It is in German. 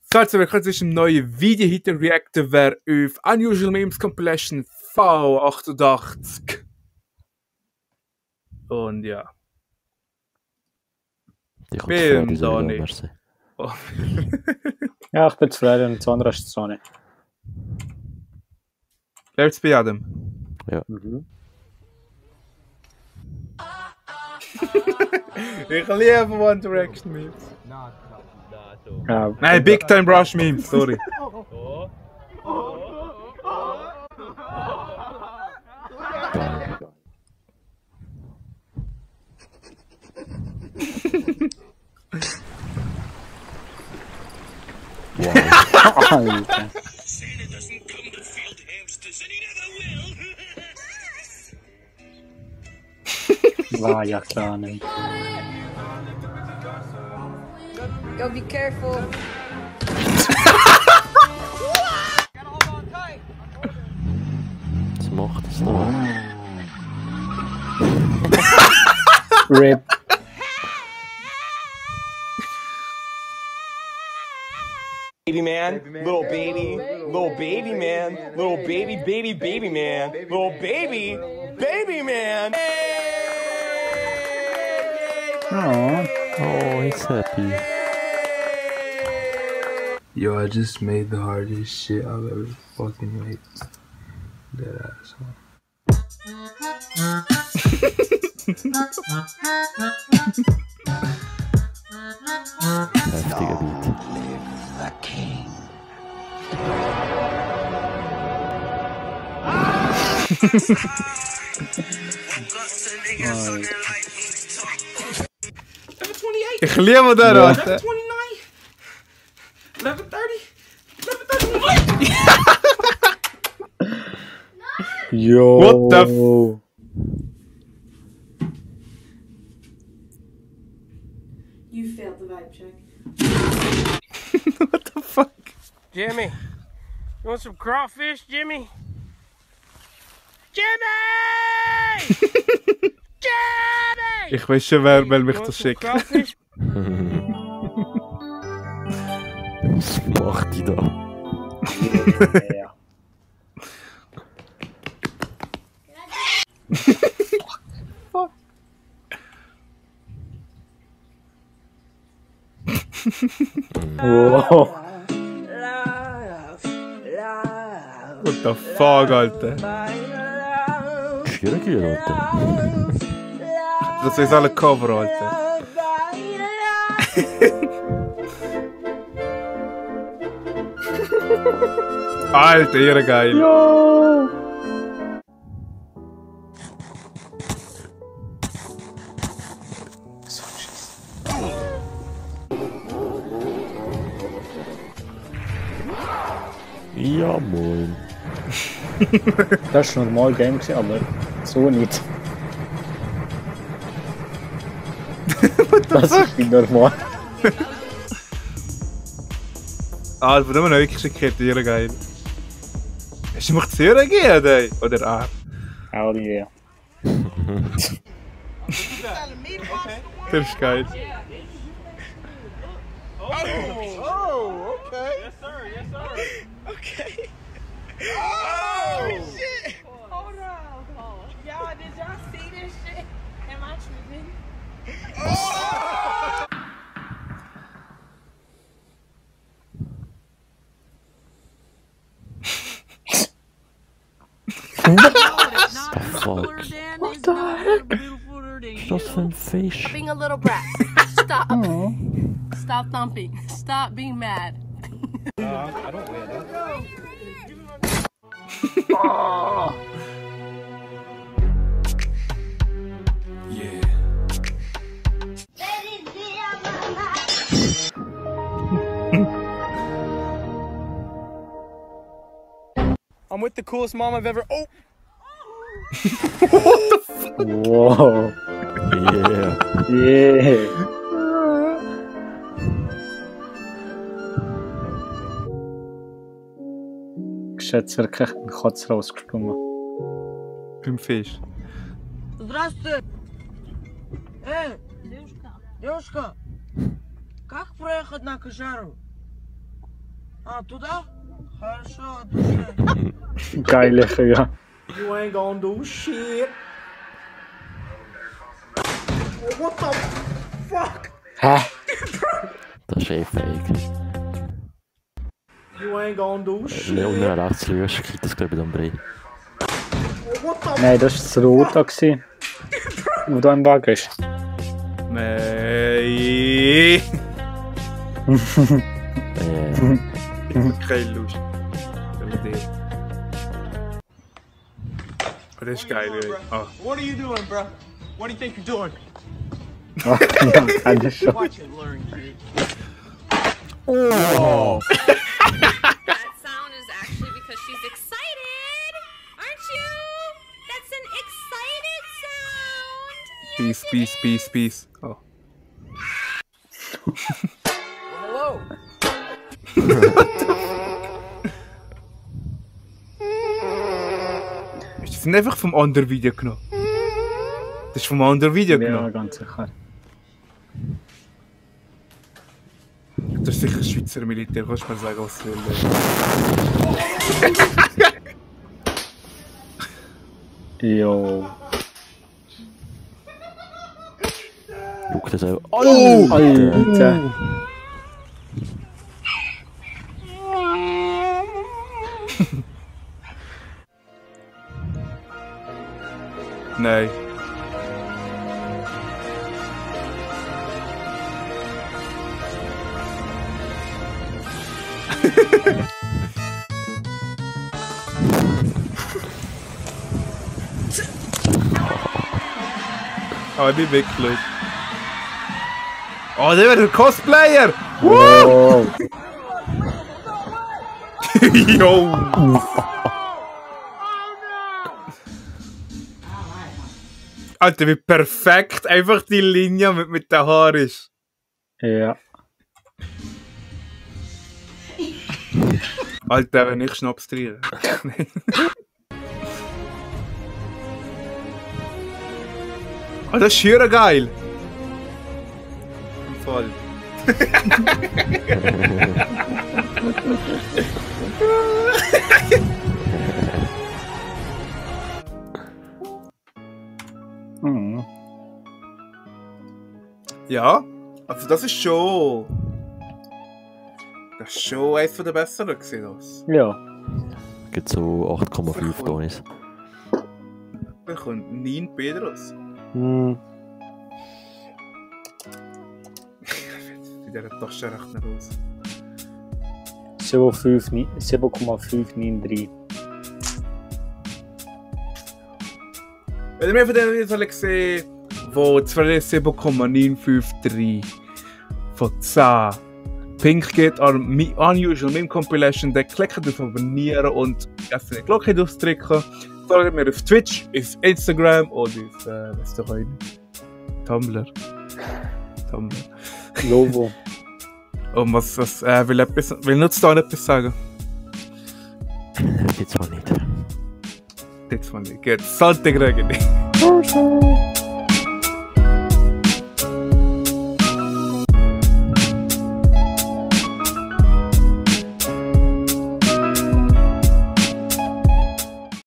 So, jetzt willkommen zu einem neuen Video. Heute reacten wir auf Unusual Memes Compilation V88. Und ja. Ich bin Dani. Oh. Ja, ich bin zufrieden und das andere ist es nicht. Läuft's bei Adam? Ja. Ich liebe One Direction Memes. Ja, Nein, Big Time Brush Memes, sorry. Alter. Santa doesn't come to field hamsters and he never will. War ja klar nicht. Yo, be careful. Was macht das noch? RIP. Baby man, little baby man, little baby man, little baby man. Oh, he's happy. Yo, I just made the hardest shit I've ever fucking made. That asshole. Heftiger Beat. Ich liebe den, Alter. 11:30. yo. What the You failed the vibe check. What the fuck? Jimmy, you want some crawfish, Jimmy? Jimmy! Jimmy! Ich weiß schon, wer mich das schickt. Crawfish? Was macht die da? Ja. Wow. What the fuck, Alter? Schwierig, Alter. Das ist alle Cover, Alter. Alter, ihre geil. Yo. Ja, moin. Das war normal Game, aber so nicht. Das ist nicht normal. Alter, da haben wir noch wirklich ihre geil. Hast du mich zu ihr gegeben, ey? Oder er? Oh yeah. Der ist geil. Oh, okay. Yes, sir. Okay. Oh, shit! Hold on. Y'all, did y'all see this shit? Am I tripping? Fuck. What the heck? Was für ein Fisch? Being a little brat. Stop. Stop thumping. Stop being mad. I'm with the coolest mom I've ever. Oh! Wow. Yeah. Yeah. Ich schätze wirklich einen Katz rausgesprungen. Beim Fisch. Здравствуйте! Девушка! Как проехать на Кожару? А, туда? Хорошо, отлично. Geile Kühe. You ain't gonna do shit. Oh, what the fuck? Hä? Das ist eh fake. You ain't gonna do shit. Leon rechts löschen, kriegt das glaube ich dann Brei. Oh, what the Nein, das war das Rote, gewesen, wo da im Wagen ist. Nein. Keine Lust. Oh, das ist geil, ey. Ah. What are you doing, bro? What do you think you're doing? Ach, ja, keine schon. Watch and learn, kid. Oh. That sound is actually because she's excited. Aren't you? That's an excited sound. Peace, peace, peace, peace. Oh. Hello. Ist das nicht einfach vom anderen Video genommen? Das ist vom anderen Video Ja, genommen. ganz sicher. Das ist sicher Schweizer Militär, kannst du mir sagen, was du willst. Jo. Juckt das auch. Oh! Alter. Nein. Oh, die weggelegt. Oh, der wird ein Cosplayer! Woo! Wow. Yo! Alter, wie perfekt einfach die Linie mit den Haaren ist. Ja. Alter, wenn ich Schnaps trinke. Oh, das ist schier geil. Im Fall. Mhm. Ja, also das ist schon. Das ist schon eines der besseren gewesen, das. Ja. Gibt so 8,5 Tonis. Da kommt 9 Pedros. Hm. Bei dieser Taschenrechner raus. 7,593. Wenn ihr mehr von den Videos gesehen wo 7,953 von 10 Pink geht an Unusual Meme Compilation, dann klickt auf Abonnieren und vergesst die Glocke durchzudrücken. Folgt mir auf Twitch, auf Instagram oder auf, was doch heute? Tumblr. Logo. Und was will nutzt da etwas sagen? Jetzt mal nicht. Jetzt mal nicht. Geht, Sonntag regen.